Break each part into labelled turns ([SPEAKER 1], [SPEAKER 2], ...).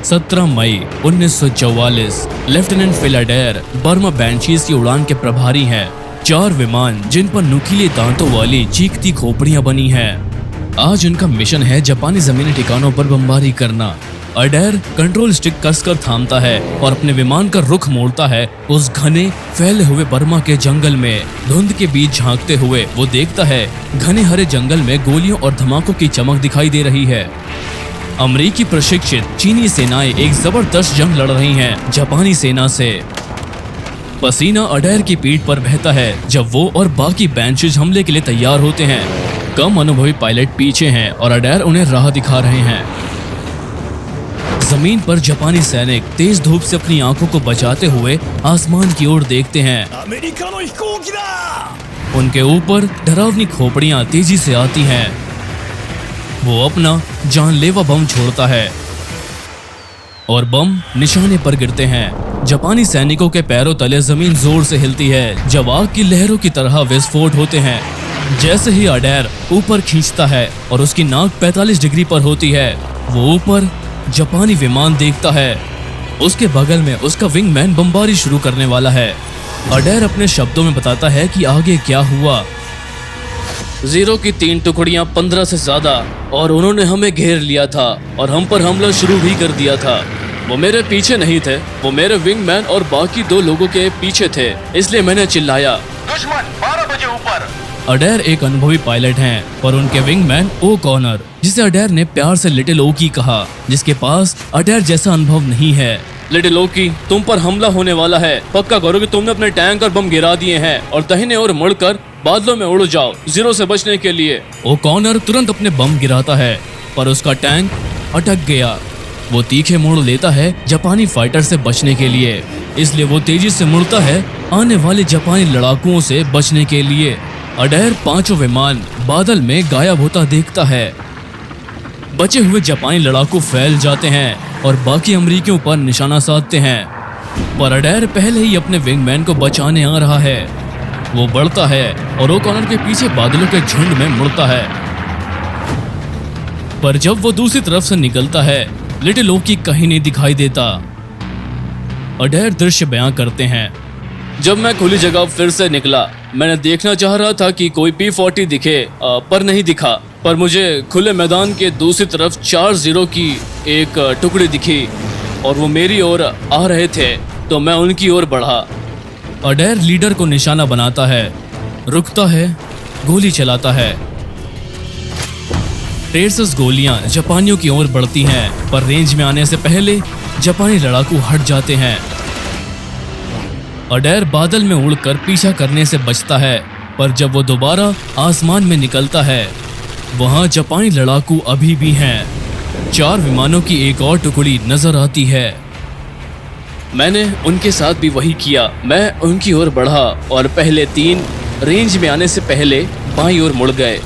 [SPEAKER 1] 17 मई 1944 lieutenant Phil Adair Burma Banshees की उड़ान के प्रभारी हैं। 4 विमान जिन पर नुकीले दांतों वाली चीखती खोपड़ियां बनी हैं। आज उनका मिशन है जापानी जमीनी ठिकानों पर बमबारी करना। अडेर कंट्रोल स्टिक कसकर थामता है और अपने विमान का रुख मोड़ता है। उस घने फैले हुए बर्मा के जंगल में धुंध के बीच झांकते हुए वो देखता है घने हरे जंगल में गोलियों और धमाकों की चमक दिखाई दे रही है। अमेरिकी प्रशिक्षित चीनी सेनाएं एक जबरदस्त जंग लड़ रही हैं जापानी सेना से। पसीना अडेर की पीठ पर बहता है जब वो और बाकी बैंशीज हमले के लिए तैयार होते हैं। कम अनुभवी पायलट पीछे हैं और अडेर उन्हें राह दिखा रहे हैं। जमीन पर जापानी सैनिक तेज धूप से अपनी आंखों को बचाते हुए आसमान की ओर देखते हैं। उनके ऊपर डरावनी खोपड़ियां तेजी से आती हैं। वो अपना जानलेवा बम छोड़ता है और बम निशाने पर गिरते हैं। जापानी सैनिकों के पैरों तले जमीन जोर से हिलती है जब आग की लहरों की तरह विस्फोट होते हैं। जैसे ही अडेर ऊपर खींचता है और उसकी नाक 45 डिग्री पर होती है, वो ऊपर जापानी विमान देखता है। उसके बगल में उसका विंगमैन बमबारी शुरू करने वाला है। अडेर अपने शब्दों में बताता है कि आगे क्या हुआ। 0 की 3 टुकड़ियां 15 से ज्यादा और उन्होंने हमें घेर लिया था और हम पर हमला शुरू भी कर दिया था। वो मेरे पीछे नहीं थे, वो मेरे विंगमैन और बाकी 2 लोगों के पीछे थे, इसलिए मैंने चिल्लाया, दुश्मन 12 बजे ऊपर। अडेर एक अनुभवी पायलट हैं और उनके विंगमैन ओ कॉनर, जिसे अडेर ने प्यार से लिटिल ओकी कहा, जिसके पास अडेर जैसा अनुभव नहीं है। लिटिल ओकी, तुम पर हमला होने वाला है। पक्का करो कि तुमने अपने टैंक और बम गिरा दिए हैं और दाहिने ओर मुड़कर बादलों में उड़ जाओ 0 से बचने के लिए। ओ कॉनर तुरंत अपने बम गिराता है पर उसका टैंक अटक गया। वो तीखे मोड़ लेता है जापानी फाइटर से बचने के लिए, इसलिए वो तेजी से मुड़ता है आने वाले जापानी लड़ाकुओं से बचने के लिए। अडेर 5 विमान बादल में गायब होता देखता है। बचे हुए जापानी लड़ाकू फैल जाते हैं और बाकी अमरीकियों पर निशाना साधते हैं, पर अडेर पहले ही अपने विंगमैन को बचाने आ रहा है। वो बढ़ता है और ओकॉनर के पीछे बादलों के झुंड में मुड़ता है, पर जब वो दूसरी तरफ से निकलता है लिटिल ओकी कहीं नहीं दिखाई देता। अडेर दृश्य बयां करते हैं, जब मैं खुली जगह फिर से निकला, मैंने देखना चाह रहा था कि कोई P-40 दिखे, पर नहीं दिखा। पर मुझे खुले मैदान के दूसरी तरफ 4-0 की एक टुकड़ी दिखी और वो मेरी ओर आ रहे थे, तो मैं उनकी ओर बढ़ा। अडेर लीडर को निशाना बनाता है, रुकता है, गोली चलाता है। 63 गोलियां जापानियों की ओर बढ़ती हैं, पर रेंज में आने से पहले जापानी लड़ाकू हट जाते हैं। अडेर बादल में उड़कर पीछा करने से बचता है, पर जब वो दोबारा आसमान में निकलता है, वहां जापानी लड़ाकू अभी भी हैं। 4 विमानों की एक और टुकड़ी नजर आती है। मैंने उनके साथ भी वही किया। मैं उनकी ओर बढ़ा और पहले 3 रेंज में आने से पहले बाईं ओर मुड़ गए,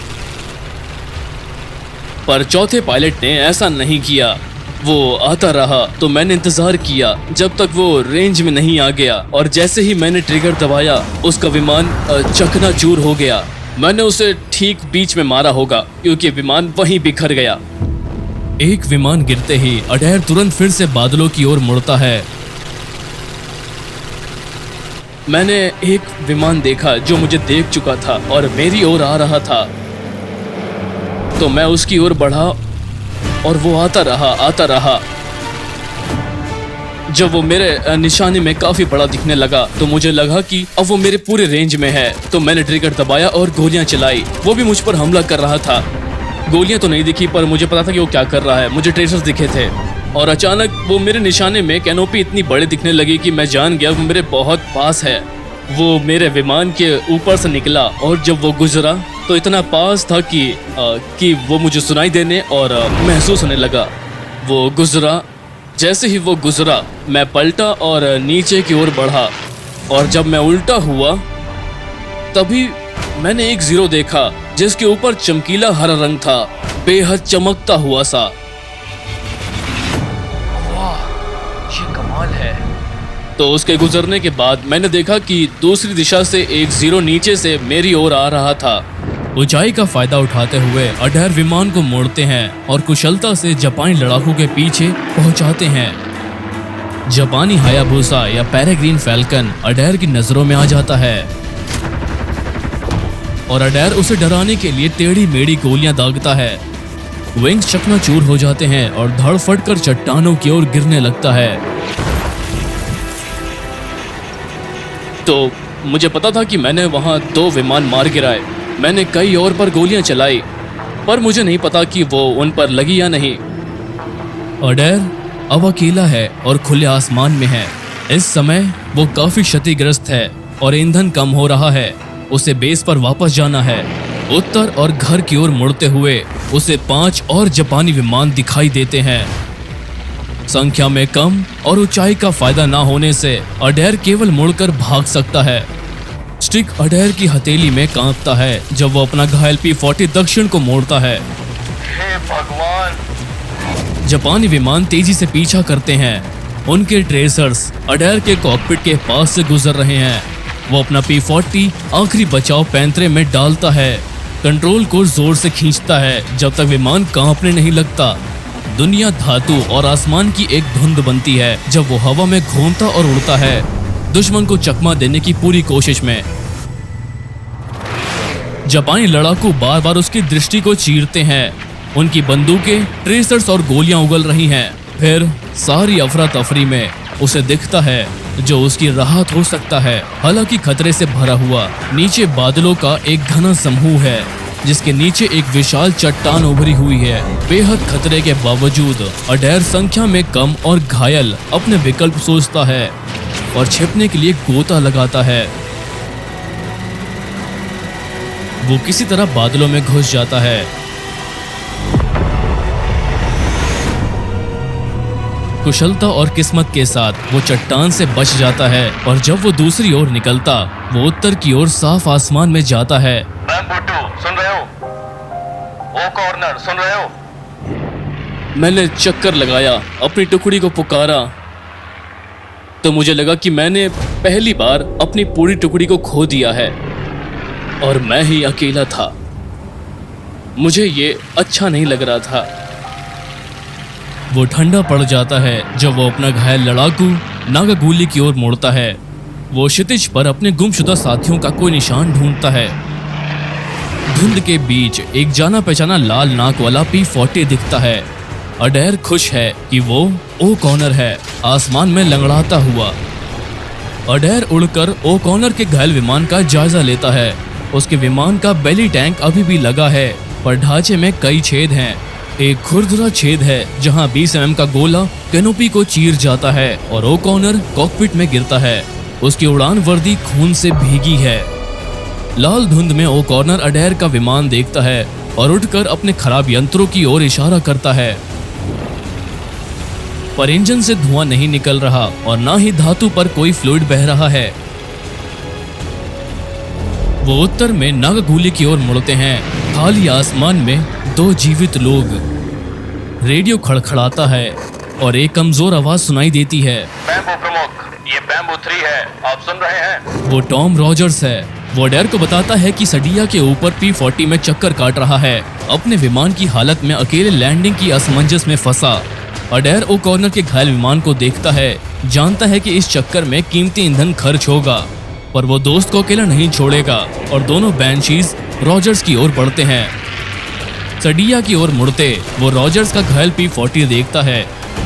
[SPEAKER 1] पर चौथे पायलट ने ऐसा नहीं किया। वो आता रहा तो मैंने इंतजार किया जब तक वो रेंज में नहीं आ गया, और जैसे ही मैंने ट्रिगर दबाया उसका विमान चकनाचूर हो गया। मैंने उसे ठीक बीच में मारा होगा क्योंकि विमान वहीं बिखर गया। एक विमान गिरते ही अडेर तुरंत फिर से बादलों की ओर मुड़ता है। मैंने एक विमान देखा जो मुझे देख चुका था और मेरी ओर आ रहा था, तो मैं उसकी ओर बढ़ा और वो आता रहा। जब वो मेरे निशाने में काफी बड़ा दिखने लगा तो मुझे लगा कि अब वो मेरे पूरे रेंज में है, तो मैंने ट्रिगर दबाया और गोलियां चलाई। वो भी मुझ पर हमला कर रहा था। गोलियां तो नहीं दिखी, पर मुझे पता था कि वो क्या कर रहा है। मुझे ट्रेसर्स दिखे थे और अचानक वो मेरे निशाने में कैनोपी इतनी बड़ी दिखने लगी कि मैं जान गया वो मेरे बहुत पास है। वो मेरे विमान के ऊपर से निकला और जब वो गुजरा तो इतना पास था कि वो मुझे सुनाई देने और महसूस होने लगा। वो गुजरा। जैसे ही वो गुजरा मैं पलटा और नीचे की ओर बढ़ा, और जब मैं उल्टा हुआ तभी मैंने एक 0 देखा जिसके ऊपर चमकीला हरा रंग था, बेहद चमकता हुआ सा। वाह, ये कमाल है। तो उसके गुजरने के बाद मैंने देखा कि दूसरी दिशा से एक 0 नीचे से मेरी ओर आ रहा था। ऊंचाई का फायदा उठाते हुए अडैर विमान को मोड़ते हैं और कुशलता से जापानी लड़ाकू के पीछे पहुंचाते हैं। जापानी हायाबुसा या पेरेग्रीन फैल्कन अडैर की नजरों में आ जाता है और अडैर उसे डराने के लिए टेढ़ी मेढ़ी गोलियां दागता है। विंग्स चकनाचूर हो जाते हैं और धड़फट कर चट्टानों की ओर गिरने लगता है। तो मुझे पता था कि मैंने वहां 2 विमान मार गिराए। मैंने कई और पर गोलियां चलाई, पर मुझे नहीं पता कि वो उन पर लगी या नहीं। अडैर अब अकेला है और खुले आसमान में है। इस समय वो काफी क्षतिग्रस्त है और ईंधन कम हो रहा है। उसे बेस पर वापस जाना है। उत्तर और घर की ओर मुड़ते हुए उसे 5 और जापानी विमान दिखाई देते हैं। संख्या में कम और ऊंचाई का फायदा ना होने से अडैर केवल मुड़कर भाग सकता है। स्टिक अडैर की हथेली में कांपता है जब वो अपना घायल P-40 दक्षिण को मोड़ता है।
[SPEAKER 2] हे भगवान!
[SPEAKER 1] जापानी विमान तेजी से पीछा करते हैं। उनके ट्रेसर्स अडैर के कॉकपिट के पास से गुजर रहे हैं। वो अपना P-40 आखिरी बचाव पैंतरे में डालता है। कंट्रोल को जोर से खींचता है जब तक विमान कांपने नहीं लगता। दुनिया धातु और आसमान की एक धुंध बनती है जब वो हवा में घूमता और उड़ता है, दुश्मन को चकमा देने की पूरी कोशिश में। जापानी लड़ाकू बार बार उसकी दृष्टि को चीरते हैं। उनकी बंदूकें, ट्रेसर्स और गोलियां उगल रही हैं। फिर सारी अफरा तफरी में उसे दिखता है जो उसकी राहत हो सकता है। हालांकि खतरे से भरा हुआ नीचे बादलों का एक घना समूह है जिसके नीचे एक विशाल चट्टान उभरी हुई है। बेहद खतरे के बावजूद अडैर संख्या में कम और घायल अपने विकल्प सोचता है और छिपने के लिए गोता लगाता है। वो किसी तरह बादलों में घुस जाता है। कुशलता और किस्मत के साथ वो चट्टान से बच जाता है और जब वो दूसरी ओर निकलता वो उत्तर की ओर साफ आसमान में जाता है।
[SPEAKER 2] बैम्बू 2 सुन रहे हो? ओ कॉर्नर सुन रहे हो?
[SPEAKER 1] मैंने चक्कर लगाया, अपनी टुकड़ी को पुकारा तो मुझे लगा कि मैंने पहली बार अपनी पूरी टुकड़ी को खो दिया है और मैं ही अकेला था। मुझे ये अच्छा नहीं लग रहा था। वो ठंडा पड़ जाता है जब वो अपना घायल लड़ाकू नागागुली की ओर मुड़ता है। वो क्षितिज पर अपने गुमशुदा साथियों का कोई निशान ढूंढता है। धुंध के बीच एक जाना पहचाना लाल नाक वाला P-40 दिखता है। अडैर खुश है कि वो ओ कॉर्नर है, आसमान में लंगड़ाता हुआ। अडैर उड़कर ओ कॉर्नर के घायल विमान का जायजा लेता है। उसके विमान का बेली टैंक अभी भी लगा है पर ढांचे में कई छेद हैं। एक खुरदुरा छेद है जहां 20 mm का गोला कैनोपी को चीर जाता है और ओ कॉर्नर कॉकपिट में गिरता है। उसकी उड़ान वर्दी खून से भीगी है। लाल धुंध में ओ कॉर्नर अडैर का विमान देखता है और उठकर अपने खराब यंत्रों की ओर इशारा करता है, पर इंजन से धुआं नहीं निकल रहा और ना ही धातु पर कोई फ्लूइड बह रहा है। वो उत्तर में नागागुली की ओर मुड़ते हैं। खाली आसमान में 2 जीवित लोग। रेडियो खड़खड़ाता है और एक कमजोर आवाज सुनाई देती है।
[SPEAKER 2] बैम्बू प्रमुख, ये बैम्बू 3 है, आप सुन रहे हैं?
[SPEAKER 1] वो टॉम रॉजर्स है। वो अडैर को बताता है कि सडिया के ऊपर P-40 में चक्कर काट रहा है, अपने विमान की हालत में अकेले लैंडिंग की असमंजस में फंसा। अडैर ओ कॉर्नर के घायल विमान को देखता है, जानता है कि इस चक्कर में कीमती ईंधन खर्च होगा, पर वो दोस्त को अकेला नहीं छोड़ेगा और दोनों बैंशीज रॉजर्स की ओर बढ़ते हैं। सडिया की ओर मुड़ते वो रॉजर्स का घायल P-40 देखता है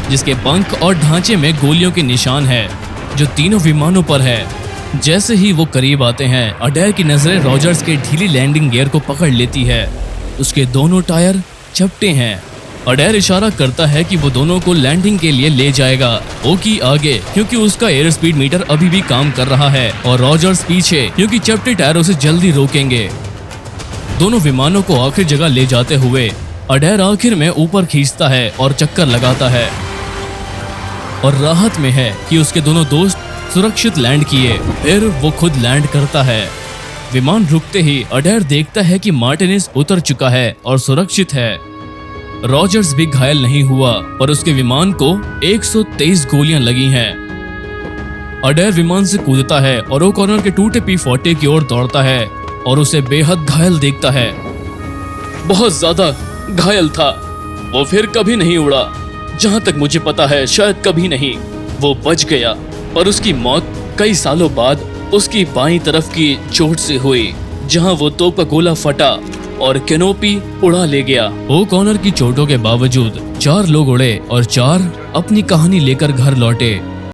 [SPEAKER 1] जिसके पंख और ढांचे में गोलियों के निशान है जो तीनों विमानों पर है। जैसे ही वो करीब आते हैं अडैर की नजरें रॉजर्स के ढीली लैंडिंग गियर को पकड़ लेती है। उसके दोनों टायर चपटे हैं। अडैर इशारा करता है कि वो दोनों को लैंडिंग के लिए ले जाएगा ओ की आगे क्योंकि उसका एयर स्पीड मीटर अभी भी काम कर रहा है और रॉजर्स पीछे क्योंकि चपटे टायरों से जल्दी रोकेंगे। दोनों विमानों को आखिरी जगह ले जाते हुए अडैर आखिर में ऊपर खींचता है और चक्कर लगाता है और राहत में है कि उसके दोनों दोस्त सुरक्षित लैंड किए। फिर वो खुद लैंड करता है। विमान रुकते ही अडैर देखता है कि मार्टिनेज उतर चुका है और सुरक्षित है। रॉजर्स भी घायल नहीं हुआ पर उसके विमान को 123 गोलियां लगी हैं। अडैर विमान से कूदता है और ओ कॉर्नर के टूटे P-40 की ओर दौड़ता है। और उसे बेहद घायल देखता है। बहुत ज्यादा घायल था। वो फिर कभी नहीं उड़ा। जहां तक मुझे पता है शायद कभी नहीं। वो बच गया, पर उसकी मौत कई सालों बाद उसकी बाईं तरफ की चोट से हुई, जहां वो तोप का गोला फटा और कैनोपी उड़ा ले गया। ओ'कॉनर की चोटों के बावजूद 4 लोग उड़े और 4 अपनी कहानी लेकर घर लौटे।